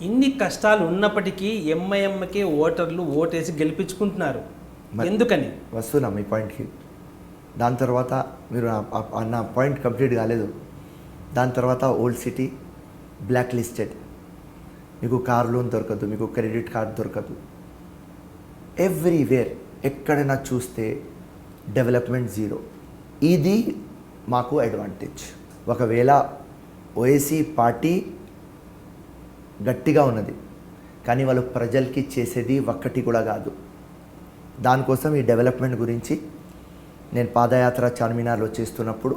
ఇన్ని కష్టాలు ఉన్నప్పటికీ ఎంఐఎంకే ఓటర్లు ఓటేసి గెలిపించుకుంటున్నారు. ఎందుకని? వస్తున్నా మీ పాయింట్కి. దాని తర్వాత మీరు నా పాయింట్ కంప్లీట్ కాలేదు. దాని తర్వాత ఓల్డ్ సిటీ బ్లాక్ లిస్టెడ్, మీకు కార్ లోన్ దొరకదు, మీకు క్రెడిట్ కార్డ్ దొరకదు. ఎవ్రీవేర్ ఎక్కడైనా చూస్తే డెవలప్మెంట్ జీరో. ఇది మాకు అడ్వాంటేజ్. ఒకవేళ ఓఏసీ పార్టీ గట్టిగా ఉన్నది, కానీ వాళ్ళు ప్రజలకి చేసేది ఒక్కటి కూడా కాదు. దానికోసం ఈ డెవలప్మెంట్ గురించి నేను పాదయాత్ర చార్మినార్లో చేస్తున్నప్పుడు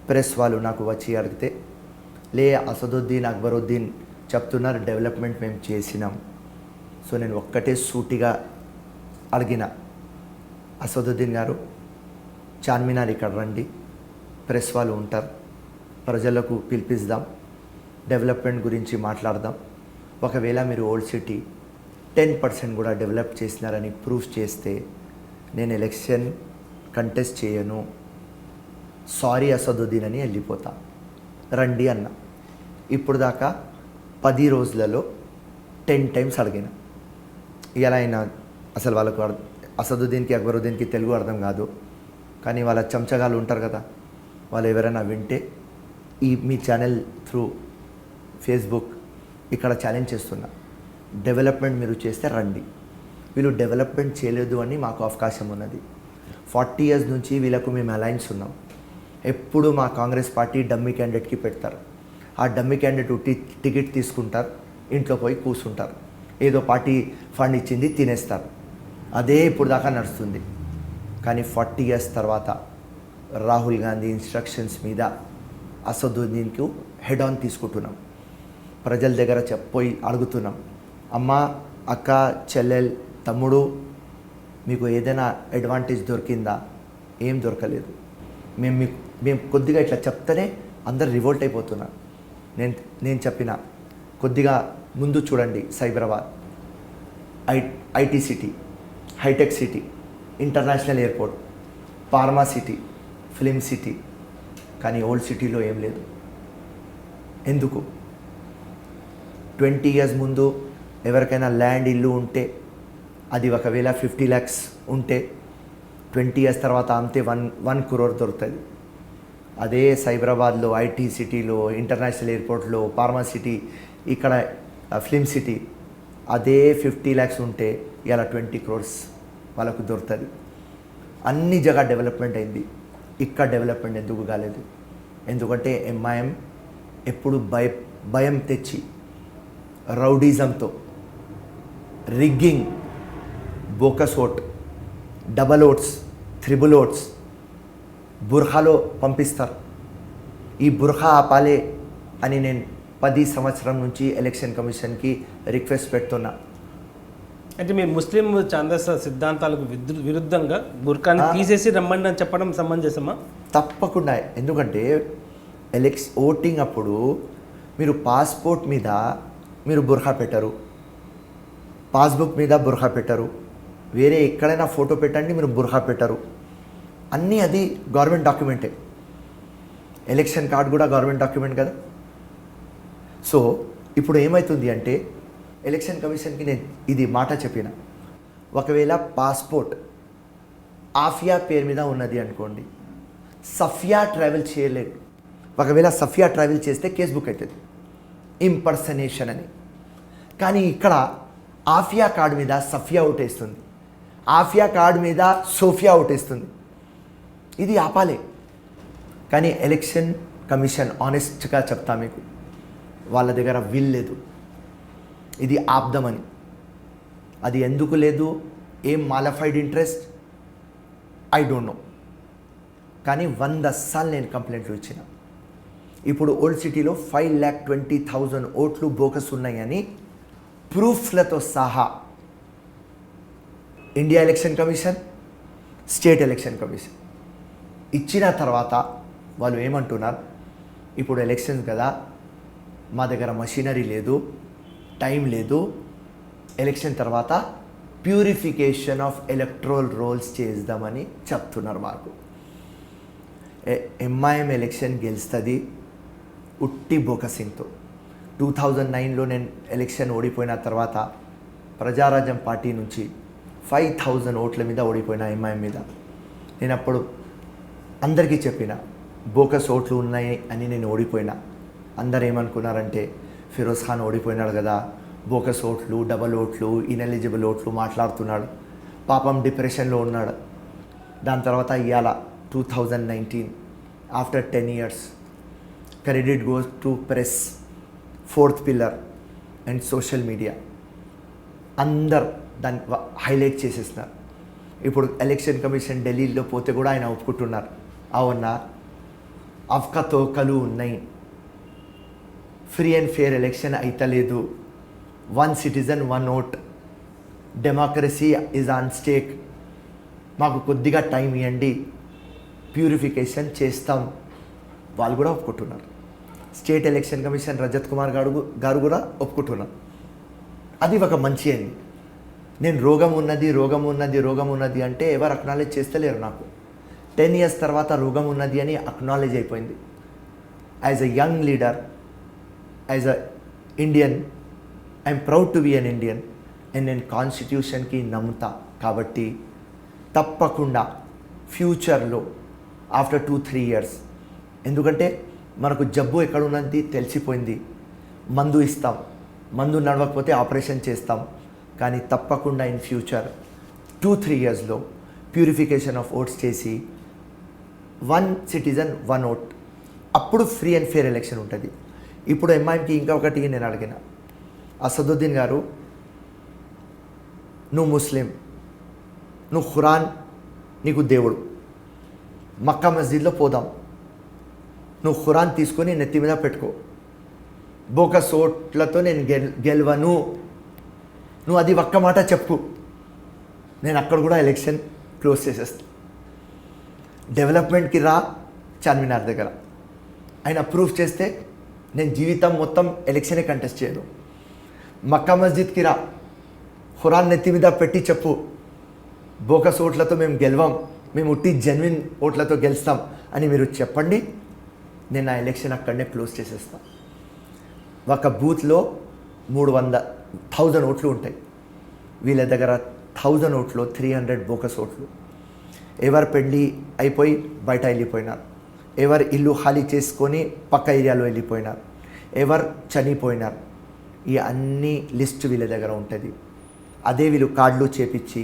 ప్రెస్ వాళ్ళు నాకు వచ్చి అడిగితే, లే అసదుద్దీన్ అక్బరుద్దీన్ చెప్తున్నారు డెవలప్మెంట్ మేము చేసినాం. సో నేను ఒక్కటే సూటిగా అడిగిన, అసదుద్దీన్ గారు చార్మినార్ ఇక్కడ రండి, ప్రెస్ వాళ్ళు ఉంటారు, ప్రజలకు పిలిపిద్దాం, డెవలప్మెంట్ గురించి మాట్లాడదాం. ఒకవేళ మీరు ఓల్డ్ సిటీ 10% కూడా డెవలప్ చేసినారని ప్రూఫ్ చేస్తే నేను ఎలక్షన్ కంటెస్ట్ చేయను, సారీ అసదుద్దీన్ అని వెళ్ళిపోతా, రండి అన్న. ఇప్పుడు దాకా 10 రోజులలో 10 టైమ్స్ అడిగిన. ఇలా అయినా అసలు వాళ్ళకు అసదుద్దీన్కి అక్బరుద్దీన్కి తెలుగు అర్థం కాదు, కానీ వాళ్ళ చెంచగాళ్ళు ఉంటారు కదా, వాళ్ళు ఎవరైనా వింటే ఈ మీ ఛానల్ త్రూ ఫేస్బుక్ ఇక్కడ ఛాలెంజ్ చేస్తున్నా, డెవలప్మెంట్ మీరు చేస్తే రండి. వీళ్ళు డెవలప్మెంట్ చేయలేదు అని మాకు అవకాశం ఉన్నది. 40 years నుంచి వీళ్ళకు మేము అలయన్స్ ఉన్నాం. ఎప్పుడు మా కాంగ్రెస్ పార్టీ డమ్మీ క్యాండిడేట్కి పెడతారు. ఆ డమ్మీ క్యాండిడేట్ టికెట్ తీసుకుంటారు, ఇంట్లో పోయి కూర్చుంటారు, ఏదో పార్టీ ఫండ్ ఇచ్చింది తినేస్తారు. అదే ఇప్పుడు దాకా నడుస్తుంది. కానీ 40 years తర్వాత రాహుల్ గాంధీ ఇన్స్ట్రక్షన్స్ మీద అసదుద్దీన్కు హెడ్ ఆన్ తీసుకుంటున్నాం. ప్రజల దగ్గర పోయి అడుగుతున్నాం, అమ్మ, అక్క, చెల్లెల్, తమ్ముడు, మీకు ఏదైనా అడ్వాంటేజ్ దొరికిందా? ఏం దొరకలేదు. మేము కొద్దిగా ఇట్లా చెప్తేనే అందరు రివోల్ట్ అయిపోతున్నారు. నేను చెప్పిన కొద్దిగా ముందు చూడండి, Cyberabad IT city, hi-tech city, international airport, pharma city, film city. కానీ ఓల్డ్ సిటీలో ఏం లేదు. ఎందుకు? 20 years ముందు ఎవరికైనా ల్యాండ్ ఇల్లు ఉంటే అది ఒకవేళ 50 lakhs ఉంటే 20 years తర్వాత అంతే 1 crore దొరుకుతుంది. అదే సైబరాబాద్లో, ఐటీ సిటీలో, ఇంటర్నేషనల్ ఎయిర్పోర్ట్లో, ఫార్మా సిటీ, ఇక్కడ ఫిలిం సిటీ, అదే 50 lakhs ఉంటే ఇలా 20 crores వాళ్ళకు దొరుకుతుంది. అన్ని జగ డెవలప్మెంట్ అయింది, ఇక్కడ డెవలప్మెంట్ ఎందుకు కాలేదు? ఎందుకంటే ఎంఐఎం ఎప్పుడు భయం తెచ్చి రౌడీజంతో, rigging, bogus vote, double votes, triple votes, బుర్ఖాలో పంపిస్తారు. ఈ బుర్ఖా ఆపాలే అని నేను 10 సంవత్సరం నుంచి ఎలక్షన్ కమిషన్కి రిక్వెస్ట్ పెడుతున్నా. అంటే మీ ముస్లిం ఛాందస సిద్ధాంతాలకు విరుద్ధంగా బుర్ఖాని తీసేసి రమ్మండి అని చెప్పడం సమంజసమా? తప్పకుండా. ఎందుకంటే ఓటింగ్ అప్పుడు మీరు పాస్పోర్ట్ మీద మీరు బుర్ఖా పెట్టరు, పాస్బుక్ మీద బుర్ఖా పెట్టరు, వేరే ఎక్కడైనా ఫోటో పెట్టండి మీరు బుర్ఖా పెట్టరు. అన్నీ అది గవర్నమెంట్ డాక్యుమెంటే. ఎలక్షన్ కార్డ్ కూడా గవర్నమెంట్ డాక్యుమెంట్ కదా. సో ఇప్పుడు ఏమవుతుంది అంటే ఎలక్షన్ కమిషన్కి నేను ఇది మాట చెప్పిన, ఒకవేళ పాస్పోర్ట్ ఆఫియా పేరు మీద ఉన్నది అనుకోండి, సఫియా ట్రావెల్ చేయలేదు, ఒకవేళ సఫియా ట్రావెల్ చేస్తే కేసు బుక్ అవుతుంది, ఇంపర్సనేషన్ అని. కానీ ఇక్కడ ఆఫియా కార్డు మీద సఫియా ఓటేస్తుంది, ఆఫియా కార్డు మీద సోఫియా ఓటేస్తుంది. ఇది ఆపాలి. కానీ ఎలక్షన్ కమిషన్ ఆనెస్ట్గా చెప్తా మీకు, వాళ్ళ దగ్గర విల్ లేదు ఇది ఆప్దామని. అది ఎందుకు లేదు, ఏం mala fide interest, I don't know. కానీ 100 సార్లు నేను కంప్లైంట్లు ఇచ్చిన. ఇప్పుడు ఓల్డ్ సిటీలో 5,20,000 ఓట్లు బోకస్ ఉన్నాయని ప్రూఫ్లతో సహా India election commission, state election commission ఇచ్చిన తర్వాత వాళ్ళు ఏమంటున్నారు, ఇప్పుడు ఎలక్షన్స్ కదా, మా దగ్గర మషినరీ లేదు, టైం లేదు, ఎలక్షన్ తర్వాత ప్యూరిఫికేషన్ ఆఫ్ ఎలక్ట్రల్ రోల్స్ చేద్దామని చెప్తున్నారు మాకు. ఎంఐఎం ఎలక్షన్ గెలుస్తుంది ఉట్టి బోకసింగ్తో. 2009లో నేను ఎలక్షన్ ఓడిపోయిన తర్వాత ప్రజారాజ్యం పార్టీ నుంచి 5000 ఓట్ల మీద ఓడిపోయిన ఎంఐఎం మీద. నేను అప్పుడు అందరికీ చెప్పిన బోకస్ ఓట్లు ఉన్నాయి అని నేను ఓడిపోయినా. అందరు ఏమనుకున్నారంటే ఫిరోజ్ ఖాన్ ఓడిపోయినాడు కదా, బోకస్ ఓట్లు, డబల్ ఓట్లు, ఇన్ఎలిజిబుల్ ఓట్లు మాట్లాడుతున్నాడు, పాపం డిప్రెషన్లో ఉన్నాడు. దాని తర్వాత ఇవాళ 2019 after 10 years credit goes to press, fourth pillar and social media. అందరు దాన్ని హైలైట్ చేసేస్తున్నారు. ఇప్పుడు ఎలక్షన్ కమిషన్ ఢిల్లీలో పోతే కూడా ఆయన ఒప్పుకుంటున్నారు, అవునా అవకతవకలు ఉన్నాయి, ఫ్రీ అండ్ ఫేర్ ఎలక్షన్ అయితలేదు, 1 citizen 1 vote, democracy is on stake, మాకు కొద్దిగా టైం ఇవ్వండి, ప్యూరిఫికేషన్ చేస్తాం. వాళ్ళు కూడా ఒప్పుకుంటున్నారు. State election commission Rajat Kumar గారు కూడా ఒప్పుకుంటున్నారు. అది ఒక మంచి అయింది. నేను రోగం ఉన్నది అంటే ఎవరు అక్నాలెడ్జ్ చేస్తలేరు. నాకు 10 years తర్వాత రోగం ఉన్నది అని అక్నాలెడ్జ్ అయిపోయింది. As a young leader, as a Indian, I'm proud to be an Indian and నేను కాన్స్టిట్యూషన్కి నమ్ముతా. కాబట్టి తప్పకుండా ఫ్యూచర్లో ఆఫ్టర్ 2-3 years, ఎందుకంటే మనకు జబ్బు ఎక్కడ ఉన్నది తెలిసిపోయింది, మందు ఇస్తాం, మందు నడవకపోతే ఆపరేషన్ చేస్తాం. కానీ తప్పకుండా ఇన్ ఫ్యూచర్ 2-3 yearsలో ప్యూరిఫికేషన్ ఆఫ్ ఓట్స్ చేసి 1 citizen 1 vote, అప్పుడు ఫ్రీ అండ్ ఫేర్ ఎలక్షన్ ఉంటుంది. ఇప్పుడు ఎంఐఎంకి ఇంకా ఒకటి నేను అడిగిన, అసదుద్దీన్ గారు నువ్వు ముస్లిం, నువ్వు ఖురాన్ నీకు దేవుడు, మక్కా మస్జిద్లో పోదాం, నువ్వు ఖురాన్ తీసుకొని నెత్తి మీద పెట్టుకో, బోకస్ ఓట్లతో నేను గెలవను, నువ్వు అది ఒక్క మాట చెప్పు, నేను అక్కడ కూడా ఎలక్షన్ క్లోజ్ చేసేస్తాను. డెవలప్మెంట్కి రా చార్మినార్ దగ్గర, ఆయన అప్రూవ్ చేస్తే నేను జీవితం మొత్తం ఎలక్షనే కంటెస్ట్ చేయను. మక్కా మస్జిద్కి రా, ఖురాన్ నెత్తి మీద పెట్టి చెప్పు, బోకస్ ఓట్లతో మేము గెలవం, మేము ఉట్టి జెన్యున్ ఓట్లతో గెలుస్తాం అని మీరు చెప్పండి, నేను ఆ ఎలక్షన్ అక్కడనే క్లోజ్ చేసేస్తాను. ఒక బూత్లో 300,000 ఓట్లు ఉంటాయి. వీళ్ళ దగ్గర 1000 ఓట్లు, 300 బోకస్ ఓట్లు. ఎవరు పెళ్ళి అయిపోయి బయట వెళ్ళిపోయినారు, ఎవరు ఇల్లు ఖాళీ చేసుకొని పక్క ఏరియాలో వెళ్ళిపోయినారు, ఎవరు చనిపోయినారు, ఈ అన్ని లిస్ట్ వీళ్ళ దగ్గర ఉంటుంది. అదే వీళ్ళు కార్డులు చేపించి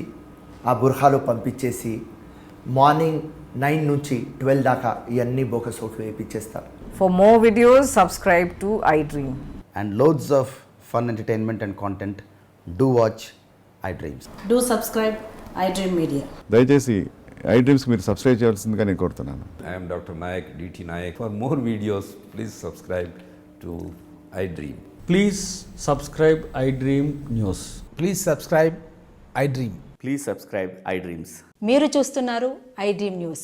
ఆ బుర్ఖాలో పంపించేసి మార్నింగ్ 9 నుంచి 12 దాకా ఇవన్నీ బోకస్ ఓట్లు వేయించేస్తారు. For more videos, subscribe to iDream. And loads of fun entertainment and content, do watch iDreams. Do subscribe iDream Media. దయచేసి ఐ డ్రీమ్స్కి మీరు సబ్స్క్రైబ్ చేయాల్సిందిగా నేను కోరుతున్నాను. I am Dr. Nayak, DT Nayak. For more videos, please subscribe to iDream. Please subscribe iDream News. Please subscribe iDream. Please subscribe iDreams. మీరు చూస్తున్నారు iDream News.